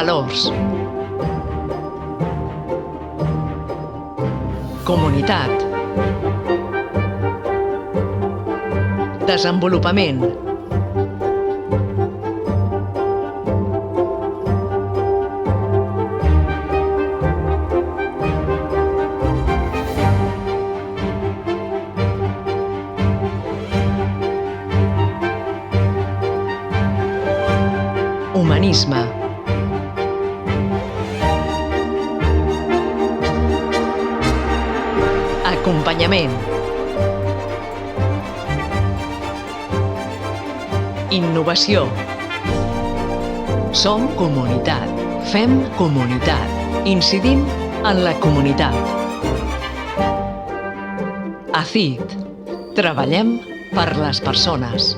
Valors. Comunitat. Desenvolupament. Humanisme. Acompanyament. Innovació. Som comunitat. Fem comunitat. Incidim en la comunitat. ACID. Treballem per les persones.